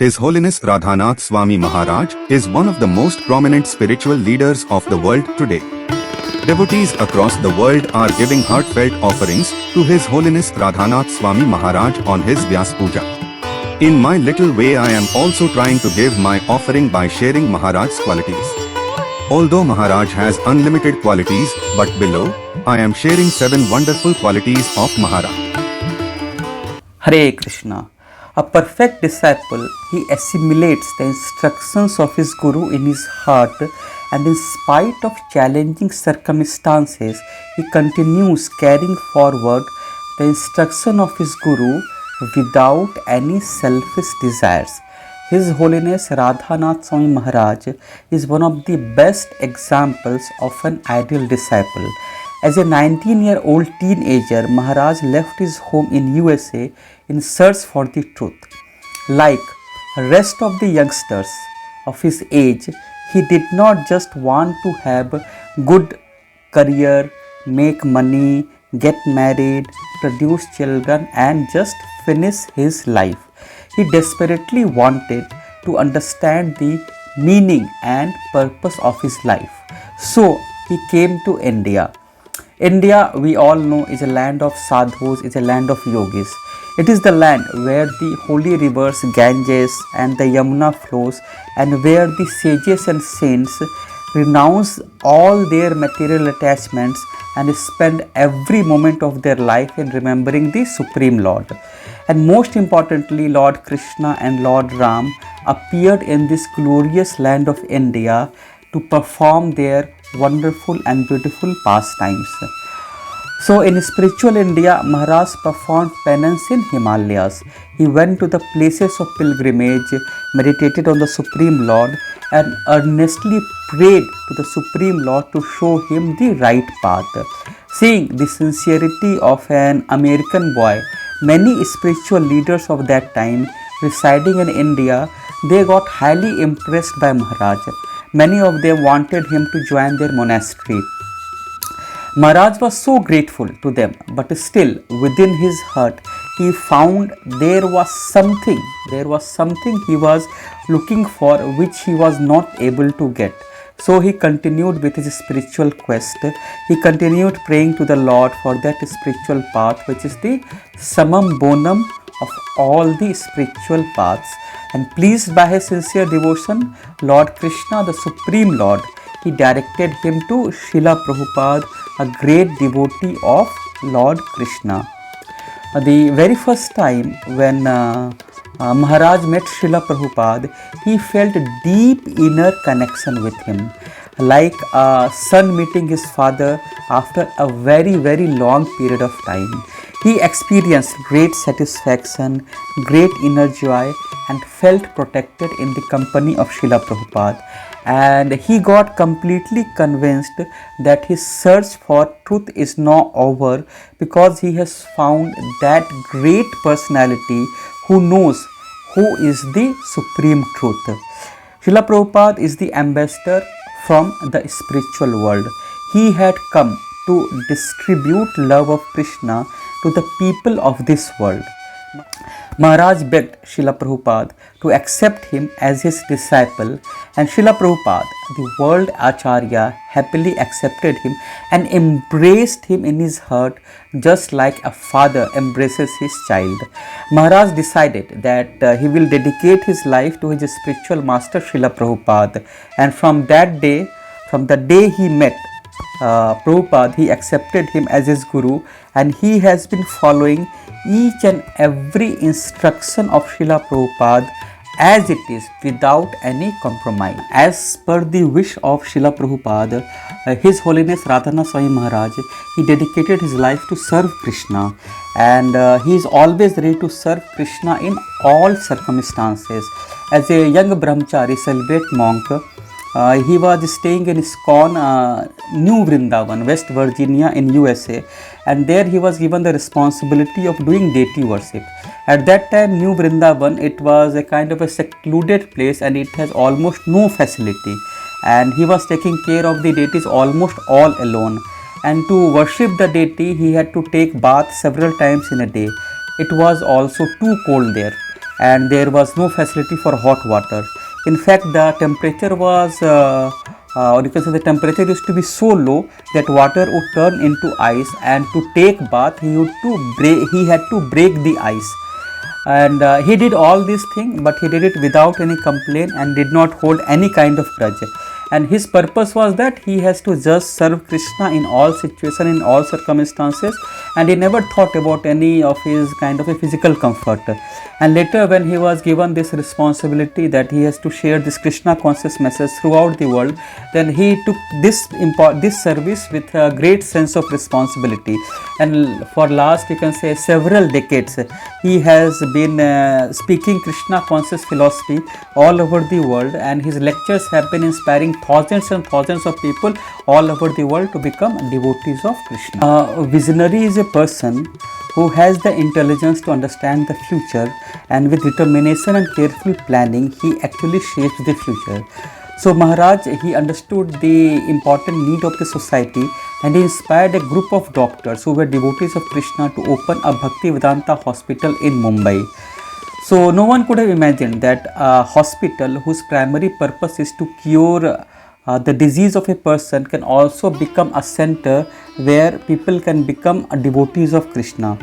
His Holiness Radhanath Swami Maharaj is one of the most prominent spiritual leaders of the world today. Devotees across the world are giving heartfelt offerings to His Holiness Radhanath Swami Maharaj on his Vyasa Puja. In my little way, I am also trying to give my offering by sharing Maharaj's qualities. Although Maharaj has unlimited qualities, but below, I am sharing 7 wonderful qualities of Maharaj. Hare Krishna. A perfect disciple, he assimilates the instructions of his Guru in his heart, and in spite of challenging circumstances, he continues carrying forward the instruction of his Guru without any selfish desires. His Holiness Radhanath Swami Maharaj is one of the best examples of an ideal disciple. As a 19-year-old teenager, Maharaj left his home in USA in search for the truth. Like rest of the youngsters of his age, he did not just want to have good career, make money, get married, produce children and just finish his life. He desperately wanted to understand the meaning and purpose of his life. So he came to India. India, we all know, is a land of sadhus, is a land of yogis. It is the land where the holy rivers Ganges and the Yamuna flows, and where the sages and saints renounce all their material attachments and spend every moment of their life in remembering the Supreme Lord. And most importantly, Lord Krishna and Lord Ram appeared in this glorious land of India to perform their wonderful and beautiful pastimes. So in spiritual India, Maharaj performed penance in Himalayas. He went to the places of pilgrimage, meditated on the Supreme Lord and earnestly prayed to the Supreme Lord to show him the right path. Seeing the sincerity of an American boy, many spiritual leaders of that time residing in India, they got highly impressed by Maharaj. Many of them wanted him to join their monastery. Maharaj was so grateful to them, but still within his heart he found there was something he was looking for which he was not able to get. So he continued with his spiritual quest. He continued praying to the Lord for that spiritual path, which is the summum bonum of all the spiritual paths. And pleased by his sincere devotion, Lord Krishna, the Supreme Lord, he directed him to Srila Prabhupada, a great devotee of Lord Krishna. The very first time when Maharaj met Srila Prabhupada, he felt deep inner connection with him, like a son meeting his father after a very, very long period of time. He experienced great satisfaction, great inner joy and felt protected in the company of Srila Prabhupada. And he got completely convinced that his search for truth is now over, because he has found that great personality who knows who is the supreme truth. Srila Prabhupada is the ambassador from the spiritual world. He had come to distribute love of Krishna to the people of this world. Maharaj begged Srila Prabhupada to accept him as his disciple, and Srila Prabhupada, the world Acharya, happily accepted him and embraced him in his heart just like a father embraces his child. Maharaj decided that he will dedicate his life to his spiritual master Srila Prabhupada, and from the day he met Prabhupada, he accepted him as his Guru, and he has been following each and every instruction of Srila Prabhupada as it is, without any compromise. As per the wish of Srila Prabhupada, His Holiness Radhanath Swami Maharaj, he dedicated his life to serve Krishna, and he is always ready to serve Krishna in all circumstances. As a young brahmachari, celibate monk, he was staying in ISKCON, New Vrindavan, West Virginia in USA, and there he was given the responsibility of doing deity worship. At that time, New Vrindavan, it was a kind of a secluded place and it has almost no facility, and he was taking care of the deities almost all alone. And to worship the deity, he had to take bath several times in a day. It was also too cold there. and there was no facility for hot water. In fact, the temperature was or you can say the temperature used to be so low that water would turn into ice, and to take bath he had to break the ice. And he did all these things, but he did it without any complaint and did not hold any kind of grudge. And his purpose was that he has to just serve Krishna in all situations, in all circumstances, and he never thought about any of his kind of a physical comfort. And later, when he was given this responsibility that he has to share this Krishna conscious message throughout the world, then he took this service with a great sense of responsibility. And for last, you can say, several decades, he has been speaking Krishna conscious philosophy all over the world, and his lectures have been inspiring thousands and thousands of people all over the world to become devotees of Krishna. A visionary is a person who has the intelligence to understand the future, and with determination and careful planning, he actually shapes the future. So Maharaj, he understood the important need of the society, and he inspired a group of doctors who were devotees of Krishna to open a Bhaktivedanta hospital in Mumbai. So no one could have imagined that a hospital whose primary purpose is to cure the disease of a person can also become a center where people can become devotees of Krishna.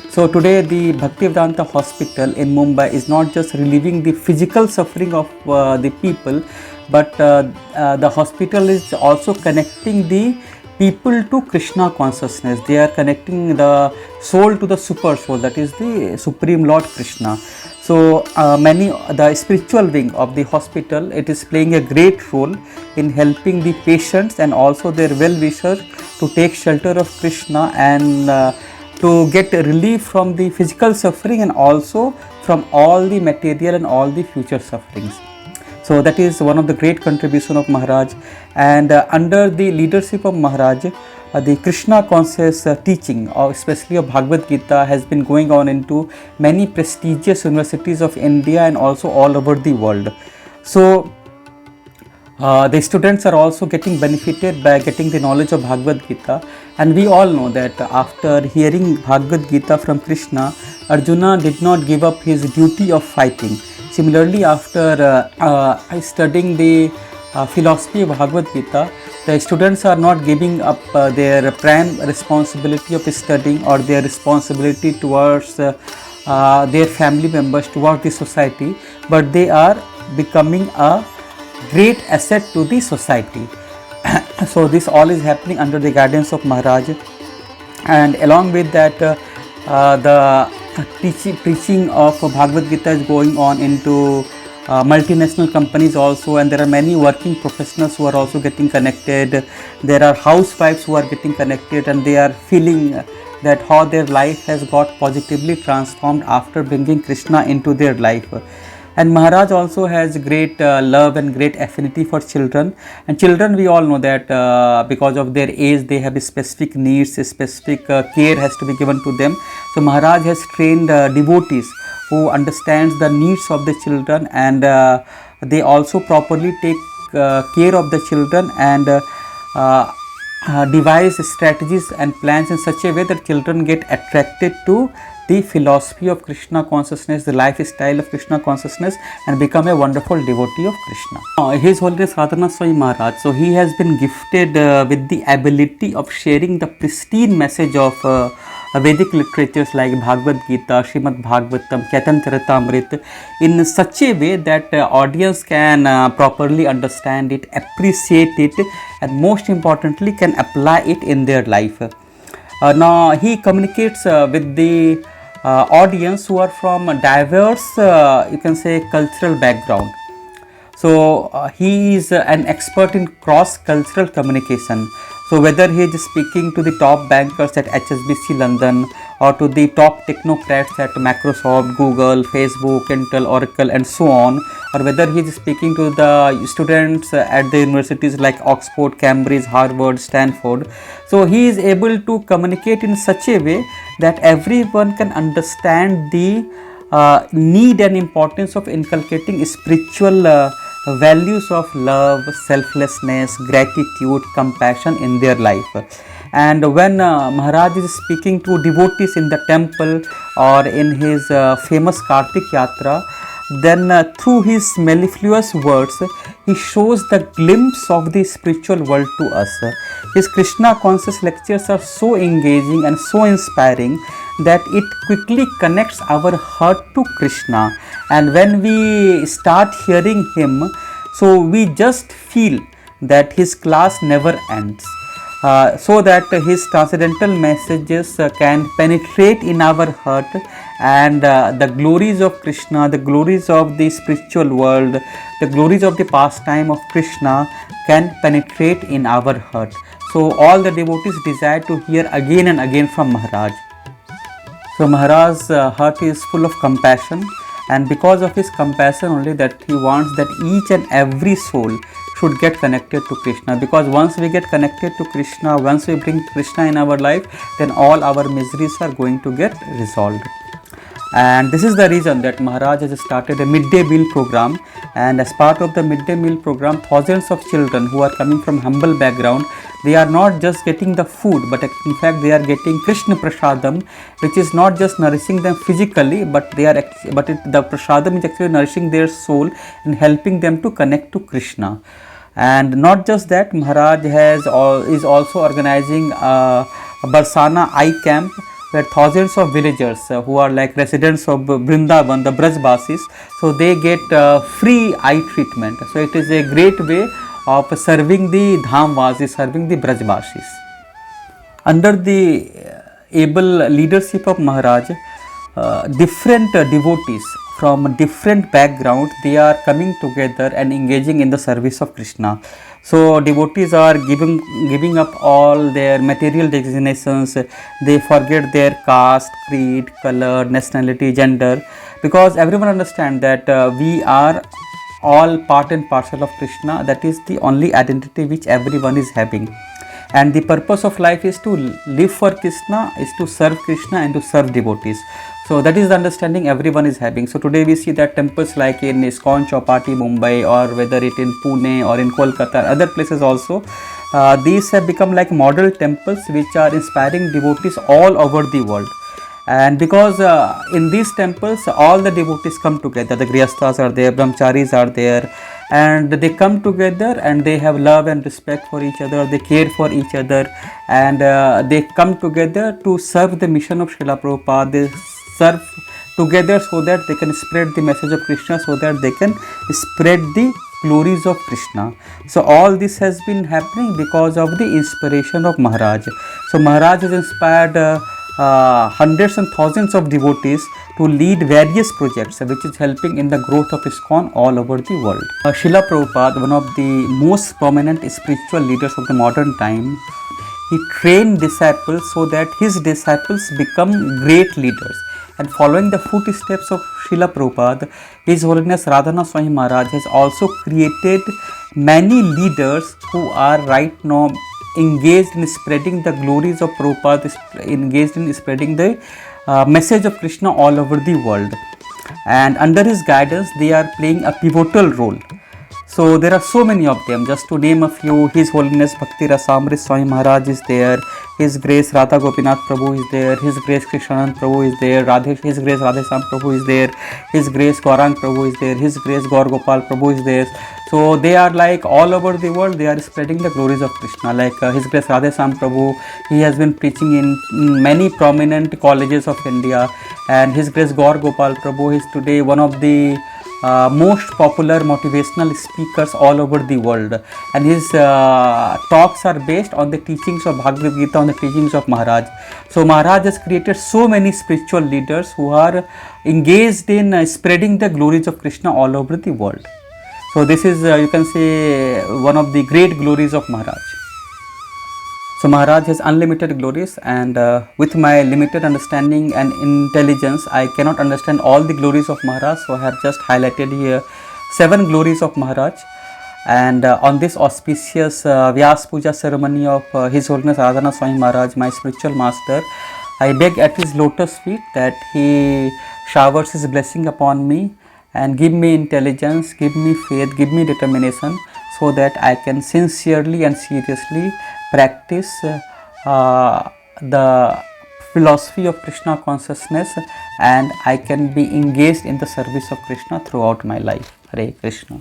So today the Bhaktivedanta hospital in Mumbai is not just relieving the physical suffering of the people, but the hospital is also connecting the people to Krishna consciousness. They are connecting the soul to the super soul, that is the Supreme Lord Krishna. So the spiritual wing of the hospital, it is playing a great role in helping the patients and also their well-wishers to take shelter of Krishna and to get relief from the physical suffering and also from all the material and all the future sufferings. So that is one of the great contribution of Maharaj, and under the leadership of Maharaj, the Krishna conscious teaching, especially of Bhagavad Gita, has been going on into many prestigious universities of India and also all over the world. So the students are also getting benefited by getting the knowledge of Bhagavad Gita, and we all know that after hearing Bhagavad Gita from Krishna, Arjuna did not give up his duty of fighting. Similarly, after studying the philosophy of Bhagavad Gita, the students are not giving up their prime responsibility of studying or their responsibility towards their family members, towards the society, but they are becoming a great asset to the society. So this all is happening under the guidance of Maharaj, and along with that the preaching of Bhagavad Gita is going on into multinational companies also, and there are many working professionals who are also getting connected. There are housewives who are getting connected, and they are feeling that how their life has got positively transformed after bringing Krishna into their life. And Maharaj also has great love and great affinity for children. And children, we all know that because of their age, they have specific needs, specific care has to be given to them. So Maharaj has trained devotees who understands the needs of the children, and they also properly take care of the children and devise strategies and plans in such a way that children get attracted to the philosophy of Krishna consciousness, the lifestyle of Krishna consciousness, and become a wonderful devotee of Krishna. His Holiness Radhanath Swami Maharaj, so he has been gifted with the ability of sharing the pristine message of Vedic literatures like Bhagavad Gita, Srimad Bhagavatam, Chaitanya Charitamrita in such a way that audience can properly understand it, appreciate it, and most importantly can apply it in their life. Now he communicates with the audience who are from diverse, you can say, cultural background. So he is an expert in cross-cultural communication. So whether he is speaking to the top bankers at HSBC London or to the top technocrats at Microsoft, Google, Facebook, Intel, Oracle and so on, or whether he is speaking to the students at the universities like Oxford, Cambridge, Harvard, Stanford. So he is able to communicate in such a way that everyone can understand the need and importance of inculcating spiritual values of love, selflessness, gratitude, compassion in their life. And when Maharaj is speaking to devotees in the temple or in his famous Kartik Yatra, then through his mellifluous words, he shows the glimpse of the spiritual world to us. His Krishna conscious lectures are so engaging and so inspiring that it quickly connects our heart to Krishna. And when we start hearing him, so we just feel that his class never ends. So that his transcendental messages can penetrate in our heart, and the glories of Krishna, the glories of the spiritual world, the glories of the pastime of Krishna can penetrate in our heart. So all the devotees desire to hear again and again from Maharaj. So Maharaj's heart is full of compassion, and because of his compassion only that he wants that each and every soul should get connected to Krishna, because once we get connected to Krishna, once we bring Krishna in our life, then all our miseries are going to get resolved. And this is the reason that Maharaj has started a midday meal program, and as part of the midday meal program, thousands of children who are coming from humble background, they are not just getting the food, but in fact they are getting Krishna prasadam, which is not just nourishing them physically, but the prasadam is actually nourishing their soul and helping them to connect to Krishna. And not just that, Maharaj is also organizing a Barsana eye camp, where thousands of villagers who are like residents of Vrindavan, the Brajbasis, so they get free eye treatment. So it is a great way of serving the Dhamvasis, serving the Brajbasis. Under the able leadership of Maharaj, different devotees from different backgrounds, they are coming together and engaging in the service of Krishna. So devotees are giving up all their material designations. They forget their caste, creed, color, nationality, gender, because everyone understands that we are all part and parcel of Krishna. That is the only identity which everyone is having. And the purpose of life is to live for Krishna, is to serve Krishna and to serve devotees. So that is the understanding everyone is having. So today we see that temples like in ISKCON Chowpatty, Mumbai, or whether it in Pune or in Kolkata, other places also, these have become like model temples which are inspiring devotees all over the world. And because in these temples all the devotees come together, the Grihasthas are there, Brahmacharis are there, and they come together and they have love and respect for each other, they care for each other, and they come together to serve the mission of Srila Prabhupada. They serve together so that they can spread the message of Krishna, so that they can spread the glories of Krishna. So all this has been happening because of the inspiration of Maharaj. So Maharaj has inspired hundreds and thousands of devotees to lead various projects which is helping in the growth of ISKCON all over the world. Srila Prabhupada, one of the most prominent spiritual leaders of the modern time, he trained disciples so that his disciples become great leaders. And following the footsteps of Srila Prabhupada, His Holiness Radhanath Swami Maharaj has also created many leaders who are right now engaged in spreading the glories of Prabhupada, engaged in spreading the message of Krishna all over the world. And under his guidance, they are playing a pivotal role. So there are so many of them. Just to name a few, His Holiness Bhakti Rasamrit Swami Maharaj is there, His Grace Radha Gopinath Prabhu is there, His Grace Krishnanand Prabhu is there, His Grace Radhesam Prabhu is there, His Grace Gaurang Prabhu is there, His Grace Gaur Gopal Prabhu is there. So they are like all over the world, they are spreading the glories of Krishna. Like His Grace Radhesam Prabhu, he has been preaching in many prominent colleges of India, and His Grace Gaur Gopal Prabhu is today one of the most popular motivational speakers all over the world, and his talks are based on the teachings of Bhagavad Gita, on the teachings of Maharaj. So Maharaj has created so many spiritual leaders who are engaged in spreading the glories of Krishna all over the world. So this is you can say one of the great glories of Maharaj. So Maharaj has unlimited glories, and with my limited understanding and intelligence, I cannot understand all the glories of Maharaj. So I have just highlighted here 7 glories of Maharaj. And on this auspicious Vyasa Puja ceremony of His Holiness Radhanath Swami Maharaj, my spiritual master, I beg at his lotus feet that he showers his blessing upon me and give me intelligence, give me faith, give me determination, so that I can sincerely and seriously practice the philosophy of Krishna consciousness, and I can be engaged in the service of Krishna throughout my life. Hare Krishna.